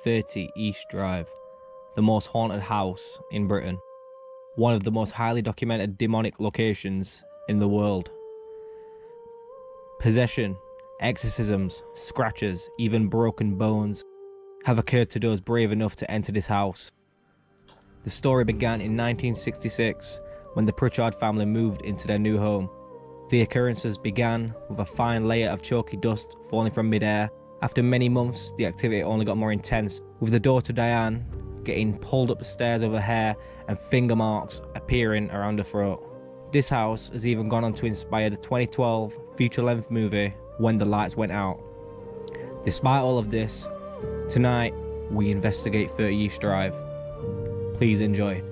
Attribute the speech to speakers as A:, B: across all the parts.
A: 30 East Drive, the most haunted house in Britain. One of the most highly documented demonic locations in the world. Possession, exorcisms, scratches, even broken bones have occurred to those brave enough to enter this house. The story began in 1966 when the Pritchard family moved into their new home. The occurrences began with a fine layer of chalky dust falling from mid-air. After many months, the activity only got more intense, with the daughter Diane getting pulled up the stairs over hair and finger marks appearing around her throat. This house has even gone on to inspire the 2012 feature-length movie When the Lights Went Out. Despite all of this, tonight we investigate 30 East Drive. Please enjoy.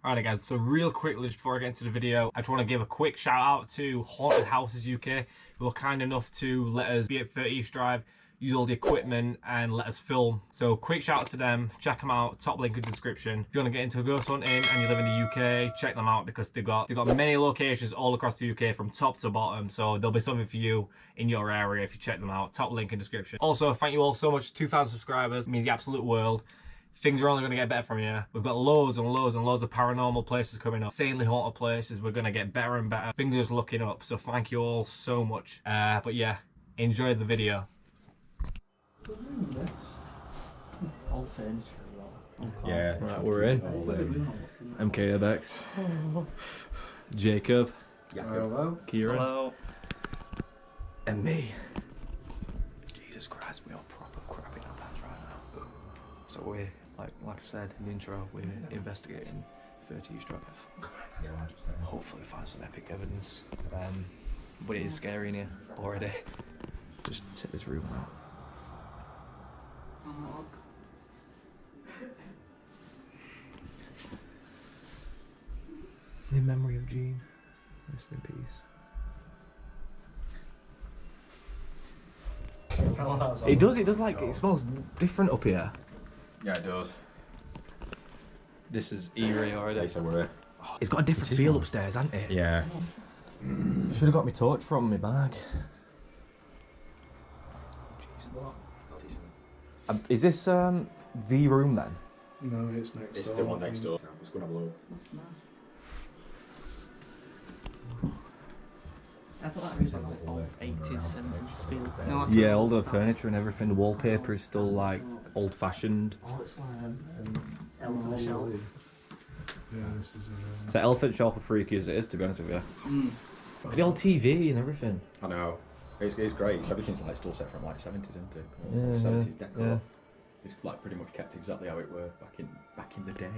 A: Alright guys, so real quickly just before I get into the video, I just want to give a quick shout out to Haunted Houses UK, who were kind enough to let us be at 30 East Drive, use all the equipment and let us film. So quick shout out to them, check them out, top link in the description. If you want to get into ghost hunting and you live in the UK, check them out because they've got many locations all across the UK from top to bottom, so there'll be something for you in your area if you check them out. Top link in the description. Also, thank you all so much, 2,000 subscribers, it means the absolute world. Things are only going to get better from here. We've got loads and loads and loads of paranormal places coming up. Insanely haunted places. We're going to get better and better. Fingers looking up. So thank you all so much. But yeah, enjoy the video.
B: Old furniture.
A: Yeah. Right, we're in. MKBX. Jacob.
B: Hello.
A: Kieran.
C: Hello.
A: And me. Jesus Christ, we are proper crapping our pants right now. So we're, like I said in the intro, we're investigating 30 East Drive. Hopefully find some epic evidence. But it is scary in here already. Just check this room out. In memory of Jean, rest in peace. It does like, it smells different up here.
C: Yeah, it does.
A: This is eerie already.
C: So we're
A: It's got a different feel upstairs, hasn't it?
C: yeah.
A: Should have got my torch from my bag. Is this the room then?
B: No, it's next door.
C: It's the one next door. Let's go and have a look.
D: That's what that room's like old 80s, 70s feel. No,
A: Yeah, all the furniture and everything. The wallpaper is still like old-fashioned.
B: Oh, it's like
D: elephant shelf.
B: yeah, this is
A: So elephant shelf are freaky as it is, to be honest with you. Look at the old TV and everything.
C: I know. It's great. Everything's like still set from like 70s, isn't it?
A: Yeah,
C: 70s decor.
A: yeah.
C: It's like pretty much kept exactly how it were back in the day.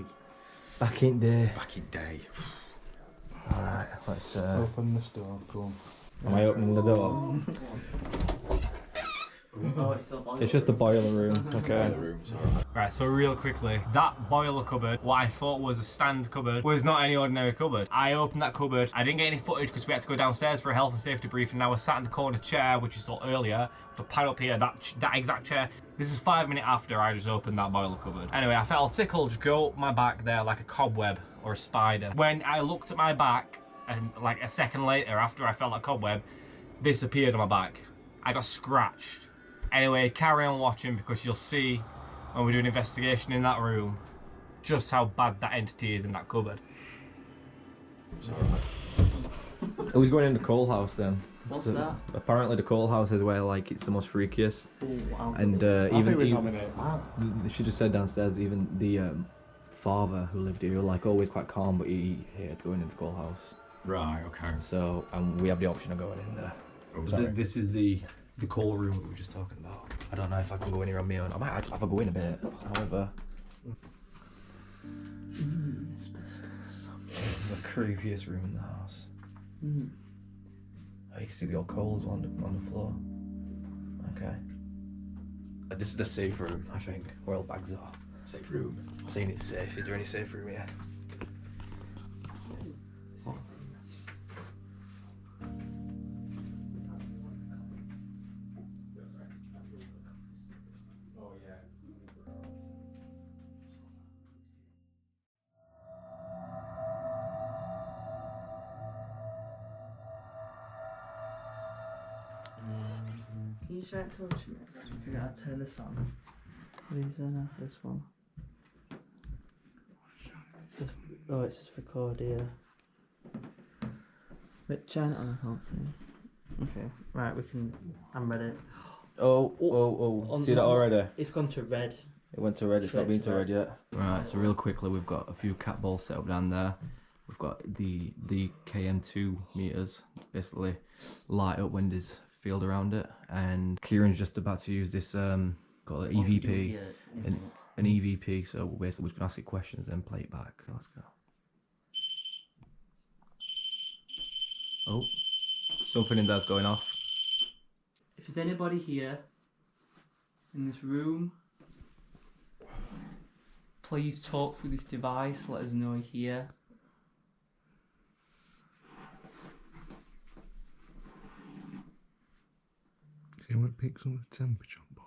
A: Back in there.
C: Back in day.
A: Alright, let's
B: open this door, go on.
A: am I opening the door?
D: Oh, it's still boiling.
A: It's just the boiler room, okay.
C: The room, so.
A: Right, so real quickly, that boiler cupboard, what I thought was a stand cupboard, was not any ordinary cupboard. I opened that cupboard, I didn't get any footage because we had to go downstairs for a health and safety briefing. Now we're sat in the corner chair, which you saw earlier, with a pad up here, that exact chair. This is 5 minutes after I just opened that boiler cupboard. Anyway, I felt tickled, just go up my back there like a cobweb or a spider. When I looked at my back, and like a second later, after I felt that cobweb, this appeared on my back. I got scratched. Anyway, carry on watching because you'll see when we do an investigation in that room just how bad that entity is in that cupboard. Who's going in the coal house then?
D: What's
A: So,
D: that?
A: Apparently the coal house is where like it's the most freakiest.
D: Oh, wow.
A: And
B: I think we
A: even
B: nominate Matt.
A: she just said downstairs, even the father who lived here, like always quite calm, but he hated going in the coal house.
C: Right, okay.
A: So we have the option of going in there.
C: Oh, sorry.
A: This is the coal room that we were just talking about. I don't know if I can go in here on my own. I might have to go in a bit, however. The creepiest room in the house. Oh, you can see the old coals on the floor. Okay. This is the safe room, I think, where all the bags are.
C: Safe room.
A: Saying it's safe. Is there any safe room here?
D: you try to touch me? Figure out how to turn this on. What is there now for this one? Oh, it says record here. Wait, turn it on, I can't see. Okay, right, we can. I'm ready.
A: Oh. See that already?
D: It's gone to red.
A: It went to red, it's not
D: Straight
A: been
D: to
A: to red yet. Right, so real quickly, we've got a few cat balls set up down there. We've got the KM2 meters, basically light up when there's field around it. And Kieran's just about to use this, got an EVP, an EVP, so basically we're just gonna ask it questions and play it back. Let's go. Oh, something in there's going off.
D: If there's anybody here in this room, please talk through this device. Let us know you're here.
B: See how it picks up the temperature on boiler?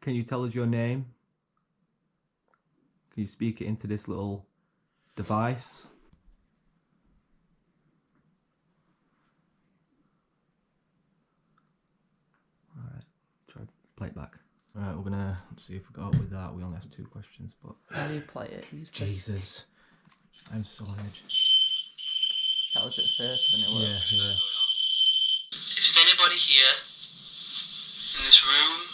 A: Can you tell us your name? Can you speak it into this little device? Alright, try play it back. Alright, we're gonna see if we got with that. We only asked 2 questions, but
D: How do you play it? You just press-
A: Jesus, I'm so on edge.
D: That was at first when it worked.
A: Yeah.
D: If there's anybody here in this room,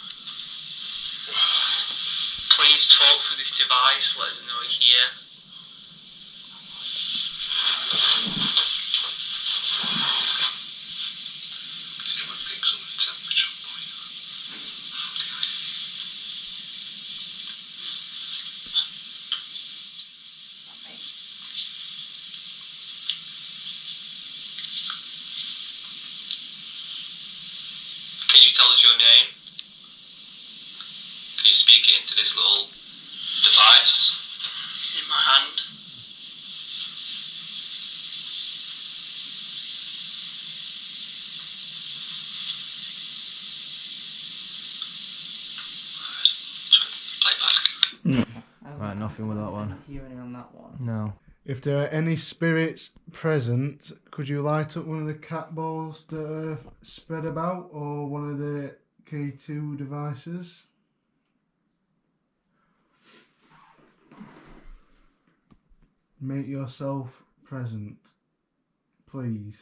D: please talk through this device. Let us know you're here.
B: See how it picks up the temperature on boiler?
A: Can you tell us your name? Can you speak it into this little device
D: In my hand.
A: play back? Right, nothing with that one.
D: I didn't hear anything on that one.
A: No.
B: If there are any spirits present, could you light up one of the cat balls that are spread about, or one of the K2 devices? Make yourself present, please.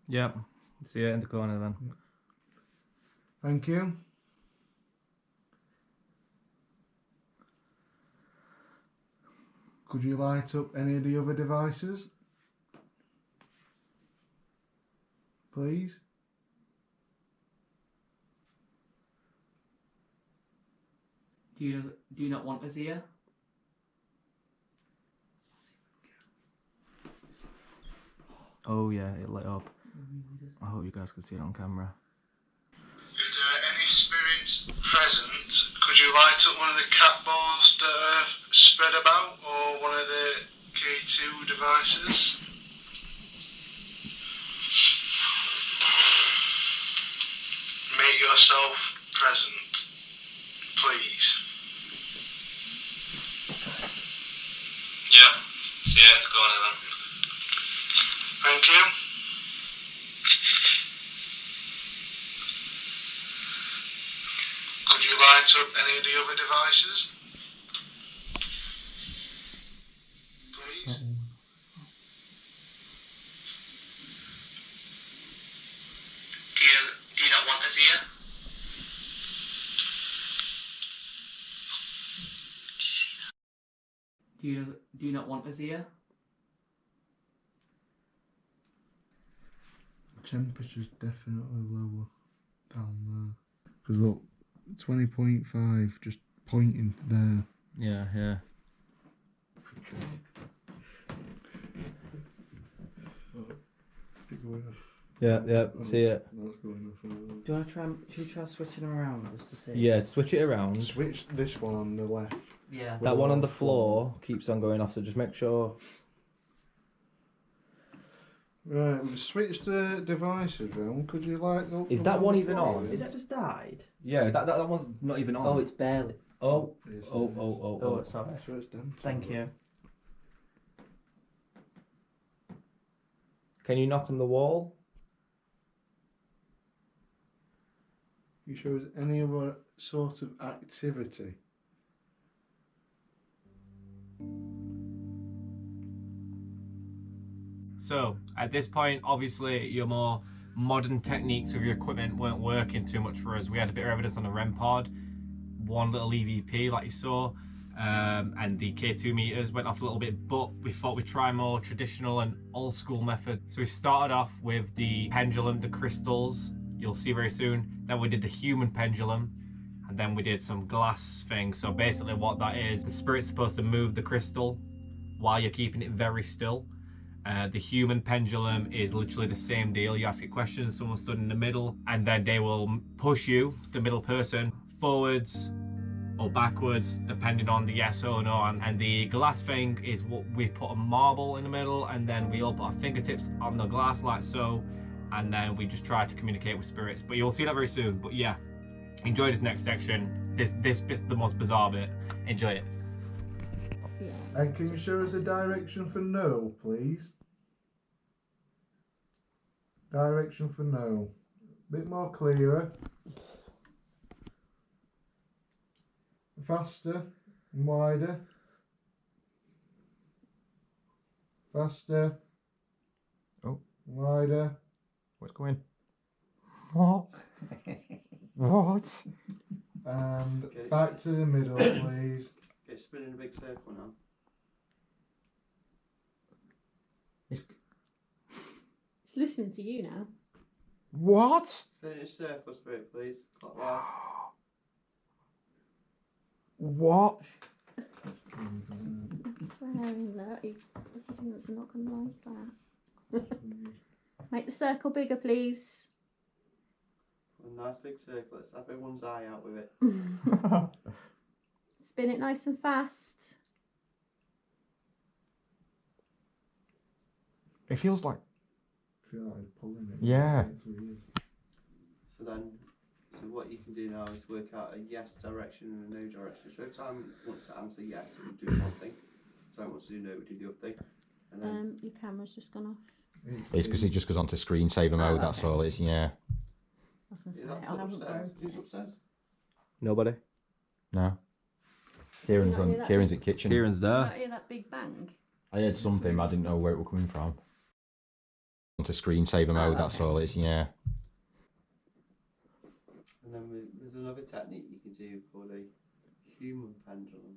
A: Yep. See it in the corner then.
B: Thank you. Could you light up any of the other devices? Please?
D: Do you not want us here?
A: Oh yeah, it lit up. I hope you guys can see it on camera.
B: If there are any spirits present, could you light up one of the cat balls that are spread about, or one of the K2 devices? Make yourself present, please.
A: Yeah. See it in the corner then.
B: Thank you. Could you light up any of the other devices? Please?
D: Do you not want us here? Do you not want us here?
B: Temperature's definitely lower down there. Because look, 20.5 just pointing to there.
A: Yeah. Yeah, see it.
B: That's going off.
D: Do you want to try? Should we try switching them around just to see?
A: Yeah, switch it around.
B: Switch this one on the left.
D: Yeah.
A: That one on the floor keeps on going off, so just make sure.
B: Right, we've switched the devices round. Could you light up?
A: Is
B: the
A: that one
B: for
A: even on?
B: me?
E: Is that just died?
A: Yeah, that one's not even on.
E: Oh, it's barely.
A: Oh,
B: Yes,
A: oh,
B: it is.
A: oh, oh,
E: Oh,
A: oh.
E: it's alright.
B: So it's done.
E: Thank you.
A: Can you knock on the wall?
B: You show us any other sort of activity?
A: So, at this point, obviously, your more modern techniques with your equipment weren't working too much for us. We had a bit of evidence on the REM pod, one little EVP like you saw, and the K2 meters went off a little bit, but we thought we'd try more traditional and old school method. So we started off with the pendulum, the crystals, you'll see very soon. Then we did the human pendulum, and then we did some glass things. So basically what that is, the spirit's supposed to move the crystal while you're keeping it very still. The human pendulum is literally the same deal. You ask it questions, someone stood in the middle, and then they will push you, the middle person, forwards or backwards, depending on the yes or no. And the glass thing is what we put a marble in the middle, and then we all put our fingertips on the glass like so, and then we just try to communicate with spirits. But you'll see that very soon. But yeah, enjoy this next section. This bit's the most bizarre bit. Enjoy it.
B: And can you show us a direction for no, please? Direction for no. Bit more clearer. Faster and wider. Faster.
C: Oh.
B: Wider.
C: What's going?
A: What? What?
B: And
E: Okay,
B: back to the middle, please.
E: Okay, spin in a big circle now.
C: It's...
F: It's listening to you now.
A: What?
E: Spin in a circle, spirit, please. Clockwise.
A: What?
F: I'm swearing that he doesn't not going to like that. Make the circle bigger, please.
E: A nice big circle. Let's have everyone's eye out with it.
F: Spin it nice and fast.
C: It feels like...
B: I feel like it's pulling it.
C: Yeah.
B: It's weird.
E: So what you can do now is work out a yes direction and a no direction. So every time it wants to answer yes, we do one thing. Time it wants to do no, we do the other thing. And then
F: Your camera's just gone off.
C: It's because it just goes on to screensaver mode, that's
F: okay.
C: all. It's, yeah.
F: I was going to say,
E: is that
F: I haven't
E: upstairs?
F: broken
E: Who's
F: it.
E: upstairs?
A: Nobody.
C: No.
F: Can you not hear that?
C: Kieran's at kitchen.
A: Kieran's
F: Did you
A: there.
F: not hear that big bang?
C: I heard something, but I didn't know where it was coming from. On to screensaver mode, that's
F: okay.
C: all. It's, yeah.
E: And then there's another technique you can do called a human pendulum.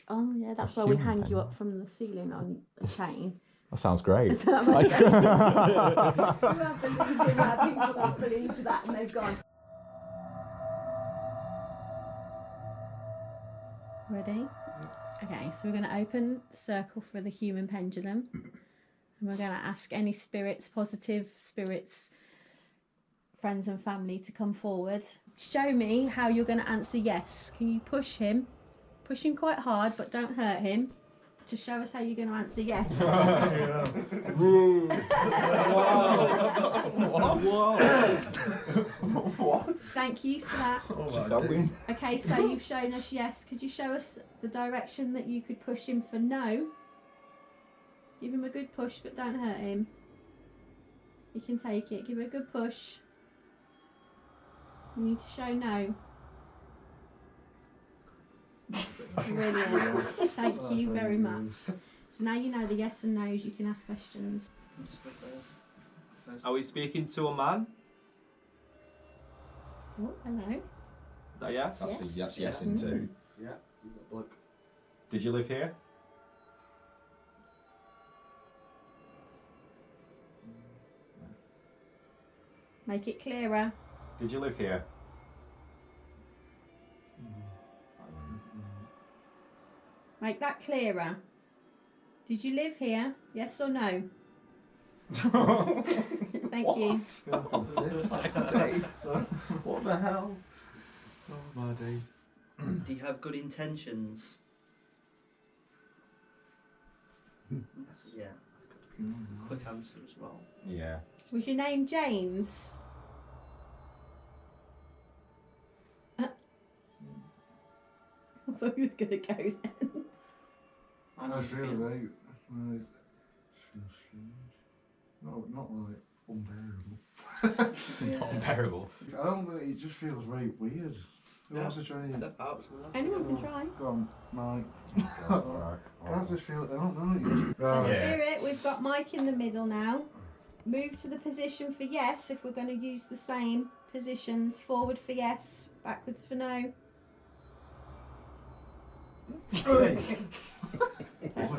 F: Oh yeah, that's
C: A
F: where we
C: human
F: hang you
C: pendulum.
F: up from the ceiling on a chain.
C: That sounds great.
F: You have believed him, people have believed that and they've gone. Ready? Okay, so we're going to open the circle for the human pendulum. And we're going to ask any spirits, positive spirits, friends and family to come forward. Show me how you're going to answer yes. Can you push him? Push him quite hard, but don't hurt him. To show us how you're going to answer yes.
C: What?
F: Thank you for that. Okay, so you've shown us yes. Could you show us the direction that you could push him for no? Give him a good push, but don't hurt him. He can take it. Give him a good push. You need to show no. Brilliant. Thank you very much. So now you know the yes and no's. You can ask questions.
E: Let's go first.
A: Are we speaking to a man?
F: Oh, hello.
A: Is that yes?
C: That's yes into.
E: Yeah, you've got bloke.
C: Did you live here?
F: Make it clearer.
C: Did you live here?
F: Make that clearer. Did you live here? Yes or no? Thank you.
E: What the hell?
C: Oh my days.
E: Do you have good intentions? That's a yeah. That's good. quick answer as well.
C: Yeah.
F: Was your name James? I thought he was going to go then.
E: How do you feel?
G: No, it feels strange. No, not like unbearable.
C: Not unbearable.
G: I don't know, it just feels very weird. Who wants to try it?
E: Step out.
F: Anyone can try.
G: Go on, Mike.
C: Alright.
G: I just feel, I don't know. It just,
F: So
C: Yeah.
F: Spirit, we've got Mike in the middle now. Move to the position for yes if we're going to use the same positions. Forward for yes, backwards for no.
G: Oh,
F: Perfect.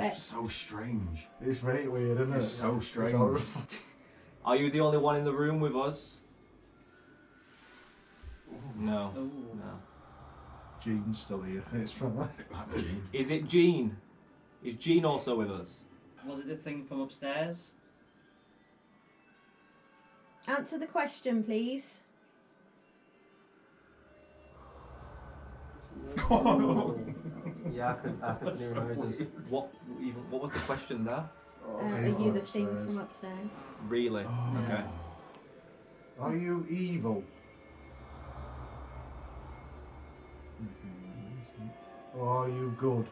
G: it's so strange. It's very weird, isn't it?
C: It's so strange.
G: horrible.
A: Are you the only one in the room with us? No.
E: Oh.
A: No.
G: Gene's still here. It's fine.
C: That Gene.
A: Is it Jean? Is Jean also with us?
D: Was it the thing from upstairs?
F: Answer the question, please.
A: Yeah, I could hear noises. What was the question there?
F: Are you the thing from upstairs?
A: Really? Okay.
G: Are you evil? Or are you good?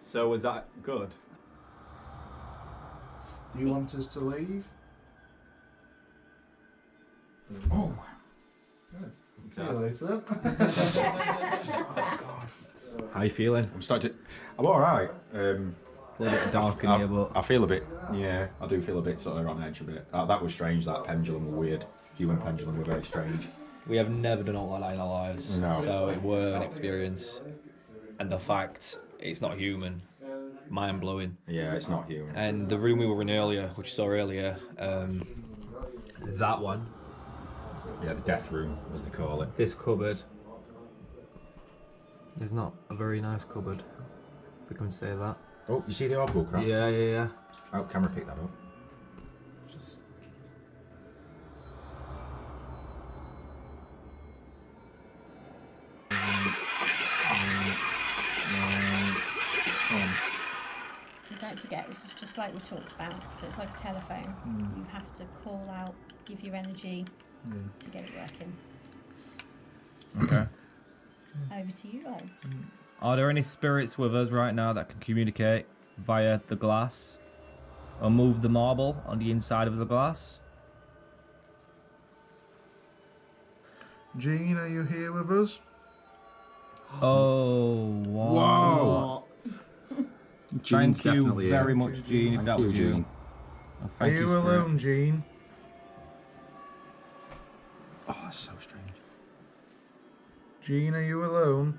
A: So was that good?
G: Do you want us to leave?
C: Oh.
G: See you later.
A: How you feeling?
C: I'm starting to. I'm alright.
A: A little bit dark in here, but
C: I feel a bit. Yeah, I do feel a bit sort of on edge a bit. That was strange. That pendulum was weird. Human pendulum were very strange.
A: we have never done all like that in our lives.
C: No.
A: So it were an experience, and the fact it's not human, mind blowing.
C: Yeah, it's not human.
A: And the room we were in earlier, which you saw earlier, that one,
C: Yeah, the death room, as they call it.
A: this cupboard, is not a very nice cupboard, if we can say that.
C: Oh, you see the orbital cross?
A: Yeah.
C: Oh, camera pick that up.
A: Just
F: And don't forget, this is just like we talked about. So it's like a telephone. You have to call out, give your energy to get it working.
A: okay.
F: Over to you guys.
A: Are there any spirits with us right now that can communicate via the glass or move the marble on the inside of the glass?
G: Gene, are you here with us?
A: Oh, wow. Thank you very much, Gene, if that was you. Oh,
G: Are
A: thank
G: you
A: Spirit.
G: alone, Gene?
C: Oh, that's so strange.
G: Gene, are you alone?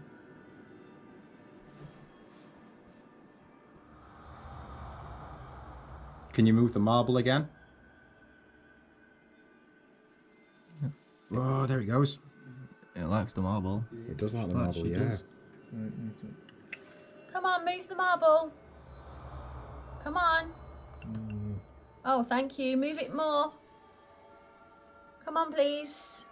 C: Can you move the marble again? Oh, there he goes.
A: It likes the marble.
C: It does like the
A: It
C: marble,
A: actually
C: yeah.
A: does.
F: Come on, move the marble. Come on. Oh, thank you. Move it more. Come on, please.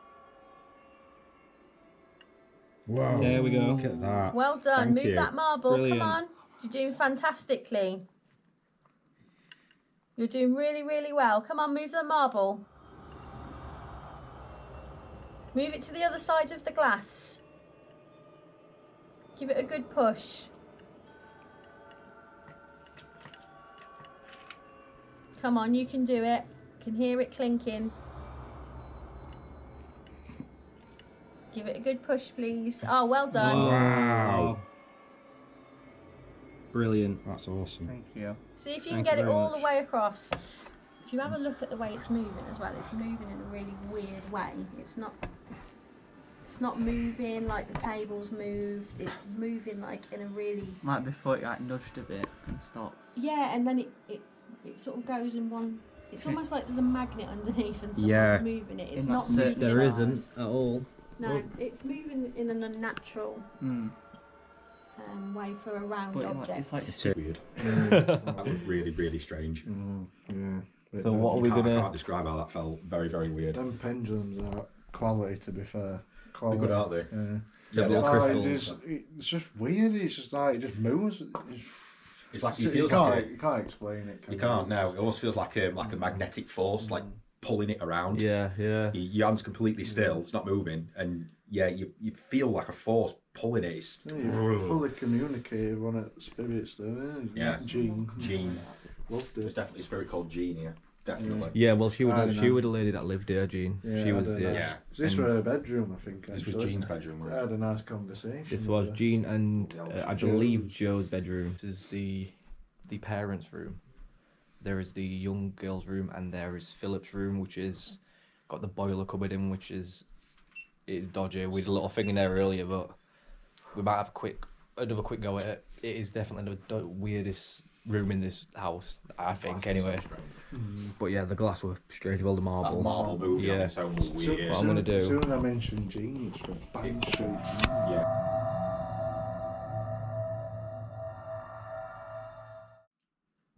C: Whoa.
A: There we go.
C: Look at that.
F: Well done.
C: Thank
F: Move
C: you.
F: that marble.
A: Brilliant.
F: Come on. You're doing fantastically. You're doing really, really well. Come on, move the marble. Move it to the other side of the glass. Give it a good push. Come on, you can do it. Can hear it clinking. Give it a good push, please. Oh, well done.
C: Wow.
A: Brilliant.
C: That's awesome.
E: Thank you.
F: See if you can
A: Thank
F: get
A: you
F: it
A: very
F: all
A: much.
F: the way across. If you have a look at the way it's moving as well, it's moving in a really weird way. It's not moving like the table's moved. It's moving like in a really
E: Like before it like nudged a bit and stopped.
F: yeah, and then it sort of goes in one. It's almost like there's a magnet underneath and someone's
C: Yeah.
F: moving it. It's
E: In that
F: not
E: certain
F: moving.
A: There
E: in-
A: isn't at all.
F: No, it's moving in an unnatural way for a round
E: But
F: object.
E: it's like
C: It's so weird. That was really, really strange.
G: Yeah.
A: So what are we
C: I
A: gonna?
C: can't describe how that felt. Very, very weird.
G: Them pendulums are quality, to be fair. Quality.
C: They're good, aren't they?
G: Yeah.
A: The little crystals.
G: It's just weird. It's just like it just moves.
C: It's like
G: You
C: it feels
G: can't,
C: like
G: you can't explain it.
C: you can't. No, it almost feels like a magnetic force, like pulling it around.
A: Yeah.
C: Your hand's completely still. It's not moving, and yeah, you feel like a force pulling it. It's,
G: You're fully communicative on it. Spirits, though.
C: Yeah.
G: Jean. Loved
C: There's
G: it.
C: definitely a spirit called Jean here. Definitely.
A: Yeah, well, she
G: I
A: was
G: don't
A: she
G: know.
A: was the lady that lived there, Jean.
G: Yeah,
A: she
G: I
A: was
G: don't know.
C: Yeah.
G: This was her bedroom, I think.
C: This was
G: actually.
C: Jean's bedroom.
G: I
C: Right?
G: had a nice conversation.
A: This was
G: with her.
A: Jean and I believe
G: Joe's.
A: Joe's bedroom. This is the parents' room. There is the young girl's room, and there is Philip's room, which is got the boiler cupboard in, which is dodgy. We did a little thing in there earlier, but we might have another quick go at it. It is definitely the weirdest room in this house, I think. Anyway, but yeah, the glass were strange. Well, the
C: That
A: marble.
C: marble moving on
A: Yeah.
C: its own was weird.
A: What I'm gonna do-
G: As soon as I mentioned Jean, it's went bang straight.
C: Yeah.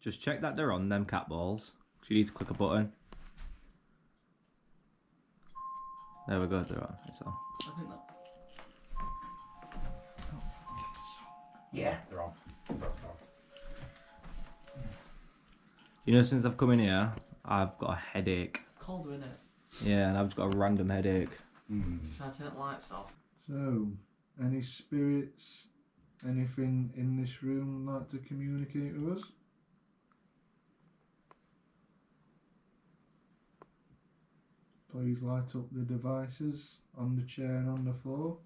A: Just check that they're on them cat balls. You need to click a button. There we go. They're on. It's on.
D: I think that.
C: Yeah, they're on.
A: You know, since I've come in here, I've got a headache.
D: Colder, innit?
A: Yeah, and I've just got a random headache.
D: Should I turn the lights off?
G: So, any spirits, anything in this room like to communicate with us? Please light up the devices on the chair and on the floor.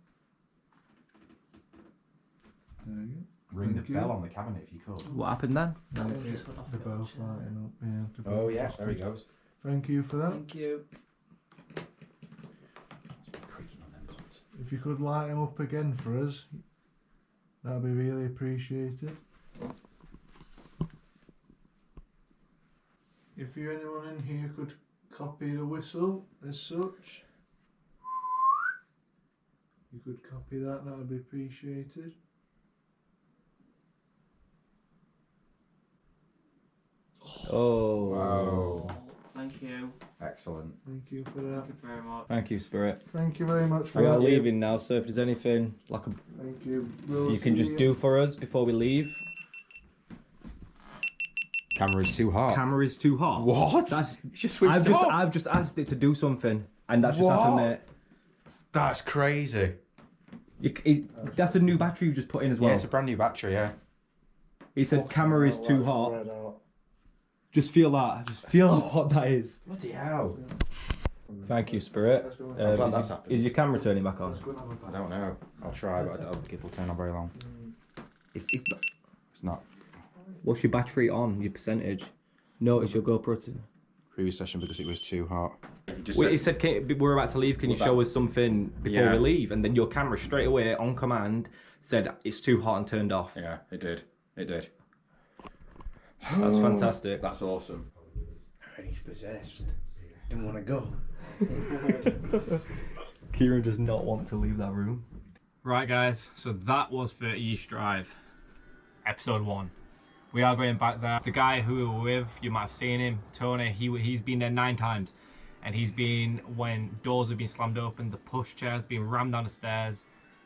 G: There you go.
C: Ring
G: Thank
C: the
G: you.
C: bell on the cabinet if you could.
A: What happened then?
D: That one
G: Yeah,
D: just went off.
G: they're
D: again,
G: both
D: yeah.
G: lighting up. Yeah. they're
C: Oh
G: both
C: yeah,
G: just-
C: there he goes.
G: Thank you for that.
D: Thank you.
C: Creaking on them buttons.
G: If you could light them up again for us, that'd be really appreciated. If you anyone in here could copy the whistle as such, you could copy that, that would be appreciated.
A: Oh.
C: Wow.
D: Thank you.
C: Excellent.
G: Thank you for that.
D: Thank you very much.
A: Thank you, Spirit.
G: Thank you very much for
A: We are
G: that.
A: leaving now, so if there's anything like
G: Thank you. We'll
A: you can
G: see
A: just do for us before we leave.
C: Camera's too hot.
A: Camera is too hot.
C: What?
A: That's,
C: It's just switched off.
A: I've just asked it to do something, and that's just happened,
C: What?
A: mate.
C: That's crazy.
A: That's a new battery you just put in as well.
C: Yeah, it's a brand new battery. Yeah.
A: He said camera is too hot.
G: Red out.
A: Just feel that. Just feel how hot that is.
C: Bloody hell.
A: Thank you, Spirit.
G: Let's go.
C: I'm glad that's happened.
A: Is your camera turning back on?
G: Let's go and have a
C: I don't know. I'll try, but I don't think it'll turn on very long.
A: It's not.
C: It's not.
A: What's your battery on? Your percentage? Notice your GoPro to.
C: Previous session because it was too hot.
A: Wait, he said, we're about to leave. Can you show us something before
C: Yeah.
A: we leave? And then your camera straight away on command said it's too hot and turned off.
C: Yeah, it did. It did.
A: That's fantastic.
C: That's awesome.
E: He's possessed. Didn't want to go.
A: Kieran does not want to leave that room. Right, guys. So that was 30 East Drive, episode 1. We are going back there. The guy who we were with, you might have seen him, Tony. He's been there 9 times, and he's been when doors have been slammed open, the push chair's been rammed down the stairs.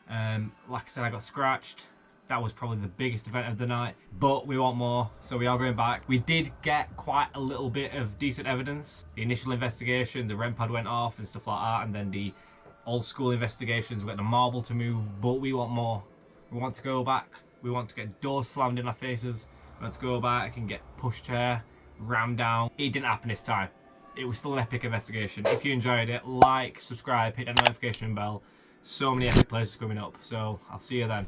A: Like I said, I got scratched. That was probably the biggest event of the night, but we want more, so we are going back. We did get quite a little bit of decent evidence. The initial investigation, the REM pad went off and stuff like that, and then the old school investigations, we got the marble to move, but we want more. We want to go back. We want to get doors slammed in our faces. Let's go back and get pushed chair, rammed down. It didn't happen this time. It was still an epic investigation. If you enjoyed it, like, subscribe, hit that notification bell. So many epic places coming up, so I'll see you then.